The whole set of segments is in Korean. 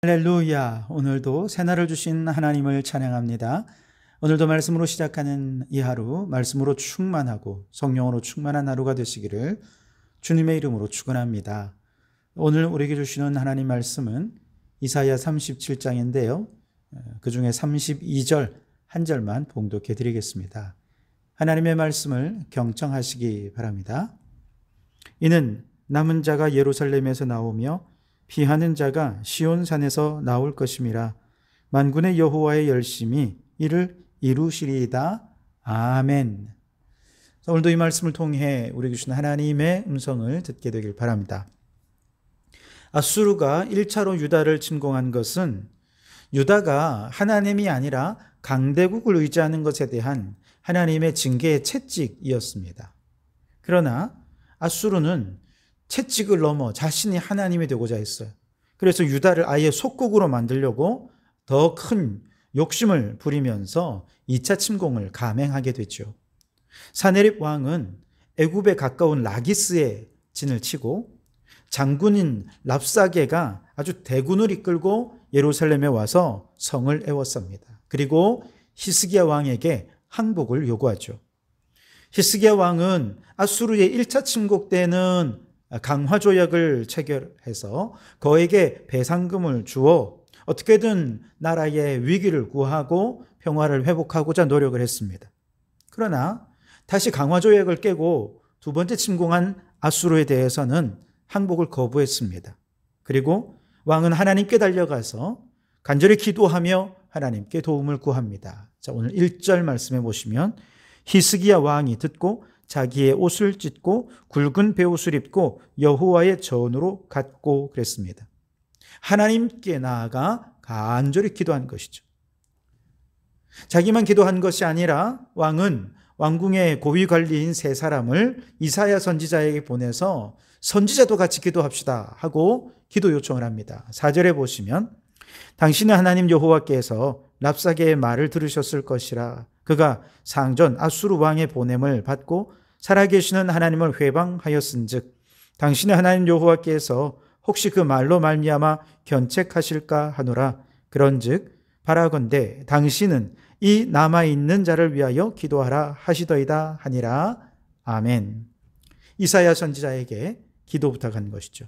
할렐루야. 오늘도 새날을 주신 하나님을 찬양합니다. 오늘도 말씀으로 시작하는 이 하루, 말씀으로 충만하고 성령으로 충만한 하루가 되시기를 주님의 이름으로 축원합니다. 오늘 우리에게 주시는 하나님 말씀은 이사야 37장인데요. 그 중에 32절 한 절만 봉독해 드리겠습니다. 하나님의 말씀을 경청하시기 바랍니다. 이는 남은 자가 예루살렘에서 나오며 피하는 자가 시온산에서 나올 것임이라. 만군의 여호와의 열심히 이를 이루시리이다. 아멘. 오늘도 이 말씀을 통해 우리에게 주신 하나님의 음성을 듣게 되길 바랍니다. 아수르가 1차로 유다를 침공한 것은 유다가 하나님이 아니라 강대국을 의지하는 것에 대한 하나님의 징계의 채찍이었습니다. 그러나 아수르는 채찍을 넘어 자신이 하나님이 되고자 했어요. 그래서 유다를 아예 속국으로 만들려고 더 큰 욕심을 부리면서 2차 침공을 감행하게 되죠. 사네립 왕은 애굽에 가까운 라기스에 진을 치고 장군인 랍사게가 아주 대군을 이끌고 예루살렘에 와서 성을 에워쌉니다. 그리고 히스기야 왕에게 항복을 요구하죠. 히스기야 왕은 아수르의 1차 침공 때는 강화조약을 체결해서 그에게 배상금을 주어 어떻게든 나라의 위기를 구하고 평화를 회복하고자 노력을 했습니다. 그러나 다시 강화조약을 깨고 두 번째 침공한 아수르에 대해서는 항복을 거부했습니다. 그리고 왕은 하나님께 달려가서 간절히 기도하며 하나님께 도움을 구합니다. 자, 오늘 1절 말씀해 보시면 히스기야 왕이 듣고 자기의 옷을 찢고 굵은 베옷을 입고 여호와의 전으로 갔고 그랬습니다. 하나님께 나아가 간절히 기도한 것이죠. 자기만 기도한 것이 아니라 왕은 왕궁의 고위 관리인 세 사람을 이사야 선지자에게 보내서 선지자도 같이 기도합시다 하고 기도 요청을 합니다. 4절에 보시면 당신의 하나님 여호와께서 랍사게의 말을 들으셨을 것이라. 그가 상전 아수르 왕의 보냄을 받고 살아계시는 하나님을 회방하였은즉 당신의 하나님 여호와께서 혹시 그 말로 말미암아 견책하실까 하노라. 그런즉 바라건대 당신은 이 남아있는 자를 위하여 기도하라 하시더이다 하니라. 아멘. 이사야 선지자에게 기도 부탁한 것이죠.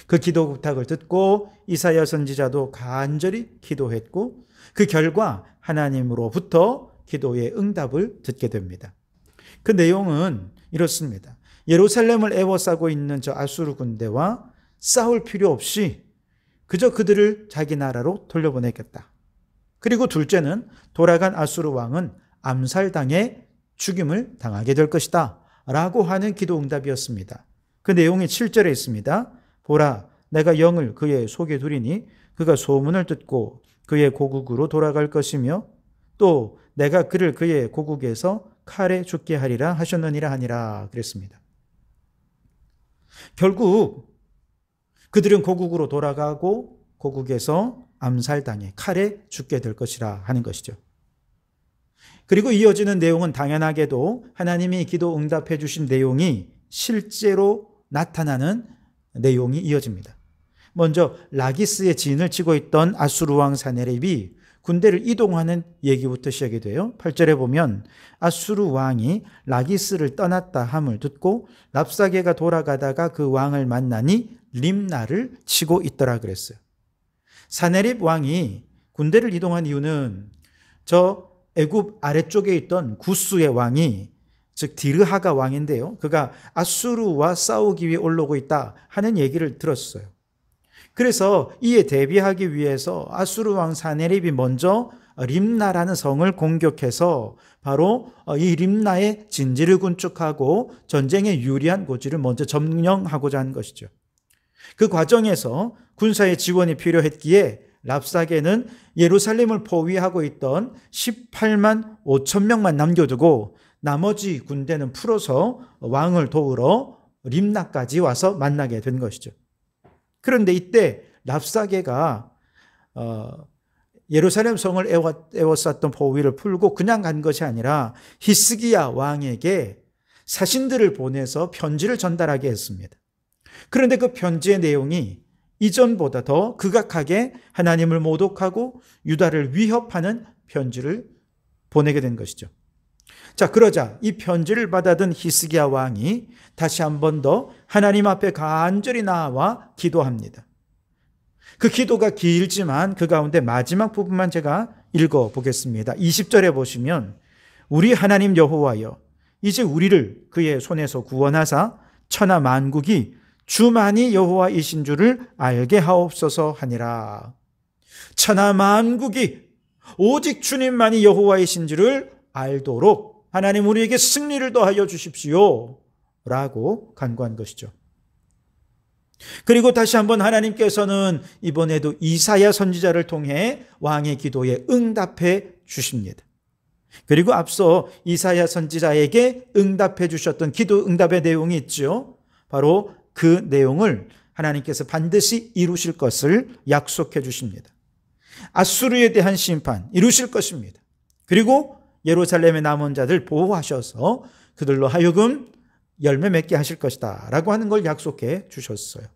그 기도 부탁을 듣고 이사야 선지자도 간절히 기도했고 그 결과 하나님으로부터 기도의 응답을 듣게 됩니다. 그 내용은 이렇습니다. 예루살렘을 에워싸고 있는 저 아수르 군대와 싸울 필요 없이 그저 그들을 자기 나라로 돌려보내겠다. 그리고 둘째는 돌아간 아수르 왕은 암살당해 죽임을 당하게 될 것이다 라고 하는 기도 응답이었습니다. 그 내용이 7절에 있습니다. 보라, 내가 영을 그의 속에 두리니 그가 소문을 듣고 그의 고국으로 돌아갈 것이며 또 내가 그를 그의 고국에서 칼에 죽게 하리라 하셨느니라 하니라 그랬습니다. 결국 그들은 고국으로 돌아가고 고국에서 암살당해 칼에 죽게 될 것이라 하는 것이죠. 그리고 이어지는 내용은 당연하게도 하나님이 기도 응답해 주신 내용이 실제로 나타나는 내용이 이어집니다. 먼저 라기스의 진을 치고 있던 아수르 왕 사네립이 군대를 이동하는 얘기부터 시작이 돼요. 8절에 보면 아수르 왕이 라기스를 떠났다 함을 듣고 랍사게가 돌아가다가 그 왕을 만나니 림나를 치고 있더라 그랬어요. 사네립 왕이 군대를 이동한 이유는 저 애굽 아래쪽에 있던 구스의 왕이 즉 디르하가 왕인데요. 그가 아수르와 싸우기 위해 올라오고 있다 하는 얘기를 들었어요. 그래서 이에 대비하기 위해서 아수르 왕 사네립이 먼저 림나라는 성을 공격해서 바로 이 림나의 진지를 군축하고 전쟁에 유리한 고지를 먼저 점령하고자 한 것이죠. 그 과정에서 군사의 지원이 필요했기에 랍사게는 예루살렘을 포위하고 있던 18만 5천 명만 남겨두고 나머지 군대는 풀어서 왕을 도우러 림나까지 와서 만나게 된 것이죠. 그런데 이때 랍사게가 예루살렘 성을 에워쌌던 포위를 풀고 그냥 간 것이 아니라 히스기야 왕에게 사신들을 보내서 편지를 전달하게 했습니다. 그런데 그 편지의 내용이 이전보다 더 극악하게 하나님을 모독하고 유다를 위협하는 편지를 보내게 된 것이죠. 자, 그러자 이 편지를 받아든 히스기야 왕이 다시 한 번 더 하나님 앞에 간절히 나와 기도합니다. 그 기도가 길지만 그 가운데 마지막 부분만 제가 읽어보겠습니다. 20절에 보시면 우리 하나님 여호와여 이제 우리를 그의 손에서 구원하사 천하 만국이 주만이 여호와이신 줄을 알게 하옵소서 하니라. 천하 만국이 오직 주님만이 여호와이신 줄을 알도록 하나님 우리에게 승리를 더하여 주십시오 라고 간구한 것이죠. 그리고 다시 한번 하나님께서는 이번에도 이사야 선지자를 통해 왕의 기도에 응답해 주십니다. 그리고 앞서 이사야 선지자에게 응답해 주셨던 기도 응답의 내용이 있죠. 바로 그 내용을 하나님께서 반드시 이루실 것을 약속해 주십니다. 아수르에 대한 심판 이루실 것입니다. 그리고 예루살렘의 남은 자들 보호하셔서 그들로 하여금 열매 맺게 하실 것이다 라고 하는 걸 약속해 주셨어요.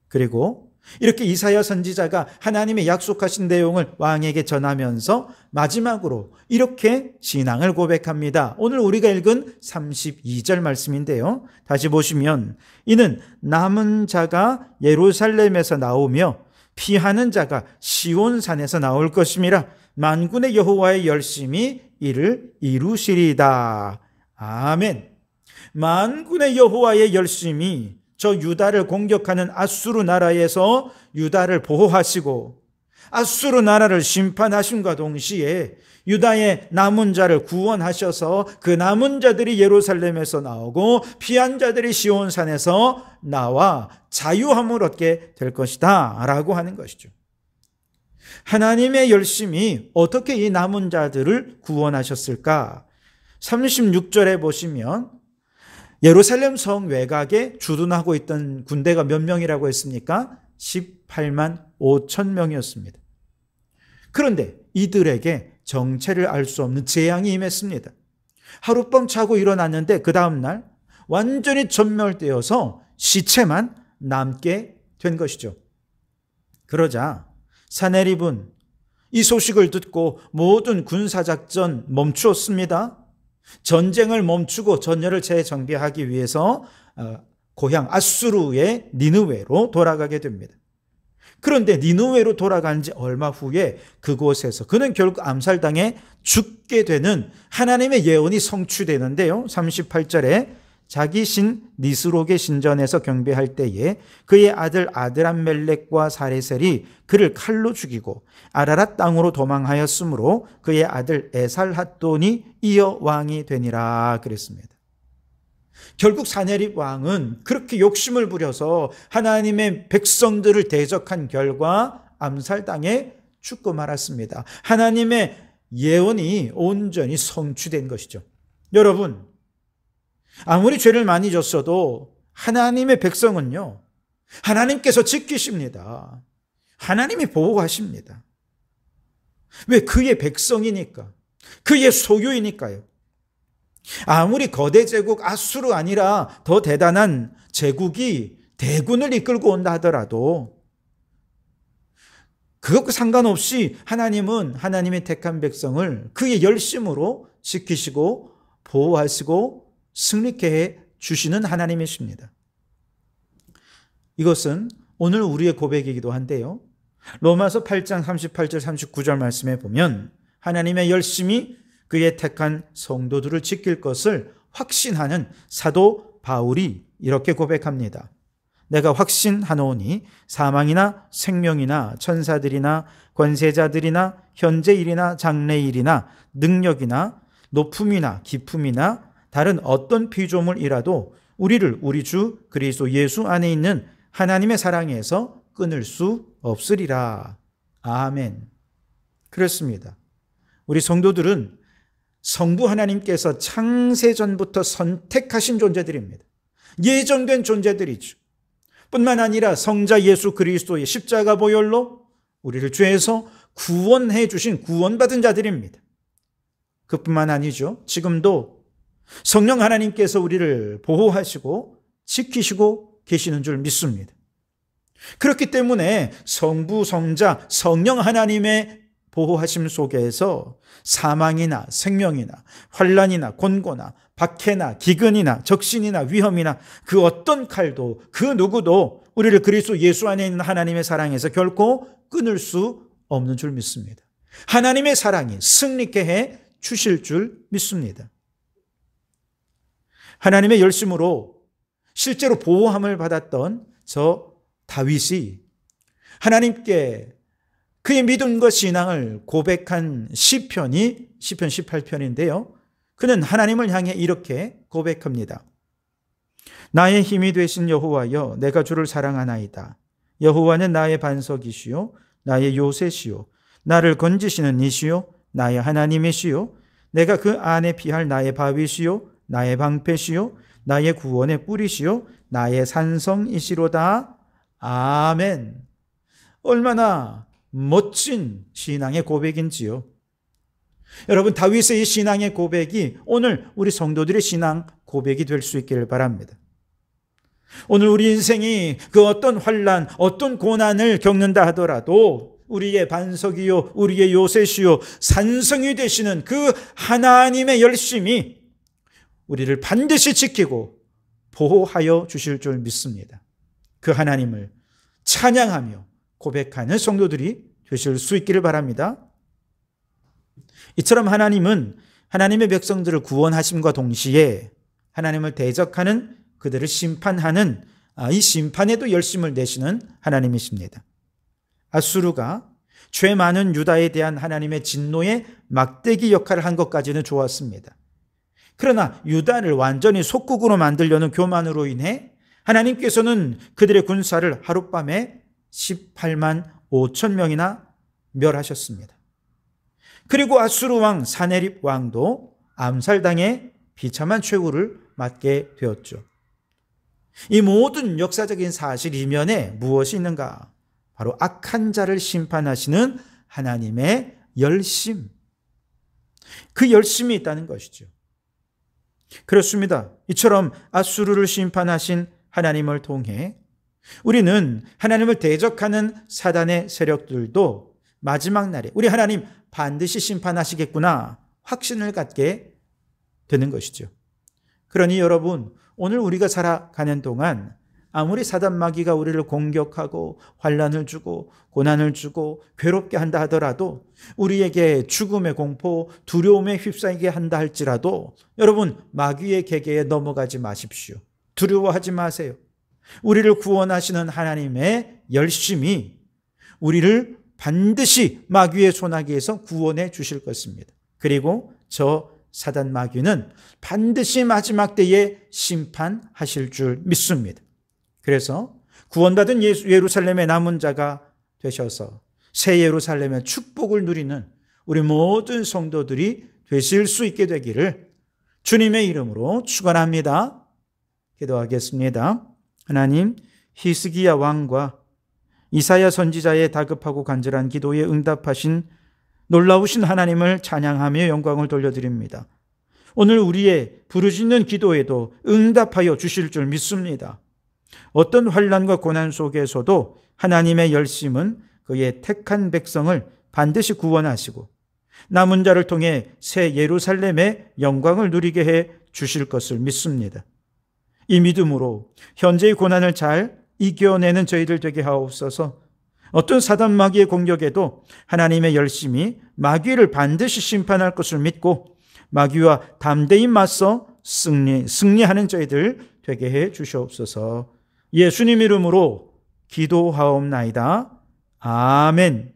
그리고 이렇게 이사야 선지자가 하나님의 약속하신 내용을 왕에게 전하면서 마지막으로 이렇게 신앙을 고백합니다. 오늘 우리가 읽은 32절 말씀인데요. 다시 보시면 이는 남은 자가 예루살렘에서 나오며 피하는 자가 시온산에서 나올 것임이라 만군의 여호와의 열심이 이를 이루시리다. 아멘. 만군의 여호와의 열심이 저 유다를 공격하는 아수르 나라에서 유다를 보호하시고 아수르 나라를 심판하심과 동시에 유다의 남은 자를 구원하셔서 그 남은 자들이 예루살렘에서 나오고 피한 자들이 시온산에서 나와 자유함을 얻게 될 것이다 라고 하는 것이죠. 하나님의 열심이 어떻게 이 남은 자들을 구원하셨을까? 36절에 보시면 예루살렘 성 외곽에 주둔하고 있던 군대가 몇 명이라고 했습니까? 18만 5천 명이었습니다. 그런데 이들에게 정체를 알 수 없는 재앙이 임했습니다. 하룻밤 자고 일어났는데 그 다음날 완전히 전멸되어서 시체만 남게 된 것이죠. 그러자 사네립은 이 소식을 듣고 모든 군사작전 멈추었습니다. 전쟁을 멈추고 전열을 재정비하기 위해서 고향 아수르의 니느웨로 돌아가게 됩니다. 그런데 니느웨로 돌아간 지 얼마 후에 그곳에서 그는 결국 암살당해 죽게 되는 하나님의 예언이 성취되는데요. 38절에 자기 신 니스록의 신전에서 경배할 때에 그의 아들 아드람멜렉과 사레셀이 그를 칼로 죽이고 아라랏 땅으로 도망하였으므로 그의 아들 에살핫돈이 이어 왕이 되니라 그랬습니다. 결국 사네립 왕은 그렇게 욕심을 부려서 하나님의 백성들을 대적한 결과 암살당해 죽고 말았습니다. 하나님의 예언이 온전히 성취된 것이죠. 여러분, 아무리 죄를 많이 졌어도 하나님의 백성은요, 하나님께서 지키십니다. 하나님이 보호하십니다. 왜? 그의 백성이니까. 그의 소유이니까요. 아무리 거대 제국 아수르 아니라 더 대단한 제국이 대군을 이끌고 온다 하더라도 그것과 상관없이 하나님은 하나님의 택한 백성을 그의 열심으로 지키시고 보호하시고 승리케 해 주시는 하나님이십니다. 이것은 오늘 우리의 고백이기도 한데요. 로마서 8장 38절 39절 말씀에 보면 하나님의 열심이 그의 택한 성도들을 지킬 것을 확신하는 사도 바울이 이렇게 고백합니다. 내가 확신하노니 사망이나 생명이나 천사들이나 권세자들이나 현재일이나 장래일이나 능력이나 높음이나 깊음이나 다른 어떤 피조물이라도 우리를 우리 주 그리스도 예수 안에 있는 하나님의 사랑에서 끊을 수 없으리라. 아멘. 그렇습니다. 우리 성도들은 성부 하나님께서 창세전부터 선택하신 존재들입니다. 예정된 존재들이죠. 뿐만 아니라 성자 예수 그리스도의 십자가 보혈로 우리를 죄에서 구원해 주신 구원받은 자들입니다. 그뿐만 아니죠. 지금도 성령 하나님께서 우리를 보호하시고 지키시고 계시는 줄 믿습니다. 그렇기 때문에 성부, 성자, 성령 하나님의 보호하심 속에서 사망이나 생명이나 환난이나 곤고나 박해나 기근이나 적신이나 위험이나 그 어떤 칼도 그 누구도 우리를 그리스도 예수 안에 있는 하나님의 사랑에서 결코 끊을 수 없는 줄 믿습니다. 하나님의 사랑이 승리케 해 주실 줄 믿습니다. 하나님의 열심으로 실제로 보호함을 받았던 저 다윗이 하나님께 그의 믿음과 신앙을 고백한 시편이 시편 18편인데요. 그는 하나님을 향해 이렇게 고백합니다. 나의 힘이 되신 여호와여, 내가 주를 사랑하나이다. 여호와는 나의 반석이시요 나의 요새시요 나를 건지시는 이시요 나의 하나님이시요 내가 그 안에 피할 나의 바위시요 나의 방패시요 나의 구원의 뿌리시요 나의 산성이시로다. 아멘. 얼마나 멋진 신앙의 고백인지요. 여러분, 다윗의 이 신앙의 고백이 오늘 우리 성도들의 신앙 고백이 될 수 있기를 바랍니다. 오늘 우리 인생이 그 어떤 환난, 어떤 고난을 겪는다 하더라도 우리의 반석이요 우리의 요새시요 산성이 되시는 그 하나님의 열심이 우리를 반드시 지키고 보호하여 주실 줄 믿습니다. 그 하나님을 찬양하며 고백하는 성도들이 되실 수 있기를 바랍니다. 이처럼 하나님은 하나님의 백성들을 구원하심과 동시에 하나님을 대적하는 그들을 심판하는 이 심판에도 열심을 내시는 하나님이십니다. 아수르가 죄 많은 유다에 대한 하나님의 진노의 막대기 역할을 한 것까지는 좋았습니다. 그러나 유다를 완전히 속국으로 만들려는 교만으로 인해 하나님께서는 그들의 군사를 하룻밤에 18만 5천 명이나 멸하셨습니다. 그리고 아수르 왕 사네립 왕도 암살당해 비참한 최후를 맞게 되었죠. 이 모든 역사적인 사실 이면에 무엇이 있는가? 바로 악한 자를 심판하시는 하나님의 열심. 그 열심이 있다는 것이죠. 그렇습니다. 이처럼 아수르를 심판하신 하나님을 통해 우리는 하나님을 대적하는 사단의 세력들도 마지막 날에 우리 하나님 반드시 심판하시겠구나 확신을 갖게 되는 것이죠. 그러니 여러분, 오늘 우리가 살아가는 동안 아무리 사단 마귀가 우리를 공격하고 환난을 주고 고난을 주고 괴롭게 한다 하더라도 우리에게 죽음의 공포, 두려움에 휩싸이게 한다 할지라도 여러분, 마귀의 계계에 넘어가지 마십시오. 두려워하지 마세요. 우리를 구원하시는 하나님의 열심이 우리를 반드시 마귀의 소나기에서 구원해 주실 것입니다. 그리고 저 사단 마귀는 반드시 마지막 때에 심판하실 줄 믿습니다. 그래서 구원받은 예루살렘의 남은 자가 되셔서 새 예루살렘의 축복을 누리는 우리 모든 성도들이 되실 수 있게 되기를 주님의 이름으로 축원합니다. 기도하겠습니다. 하나님, 히스기야 왕과 이사야 선지자의 다급하고 간절한 기도에 응답하신 놀라우신 하나님을 찬양하며 영광을 돌려드립니다. 오늘 우리의 부르짖는 기도에도 응답하여 주실 줄 믿습니다. 어떤 환난과 고난 속에서도 하나님의 열심은 그의 택한 백성을 반드시 구원하시고 남은 자를 통해 새 예루살렘의 영광을 누리게 해 주실 것을 믿습니다. 이 믿음으로 현재의 고난을 잘 이겨내는 저희들 되게 하옵소서. 어떤 사단 마귀의 공격에도 하나님의 열심이 마귀를 반드시 심판할 것을 믿고 마귀와 담대히 맞서 승리하는 저희들 되게 해 주시옵소서. 예수님 이름으로 기도하옵나이다. 아멘.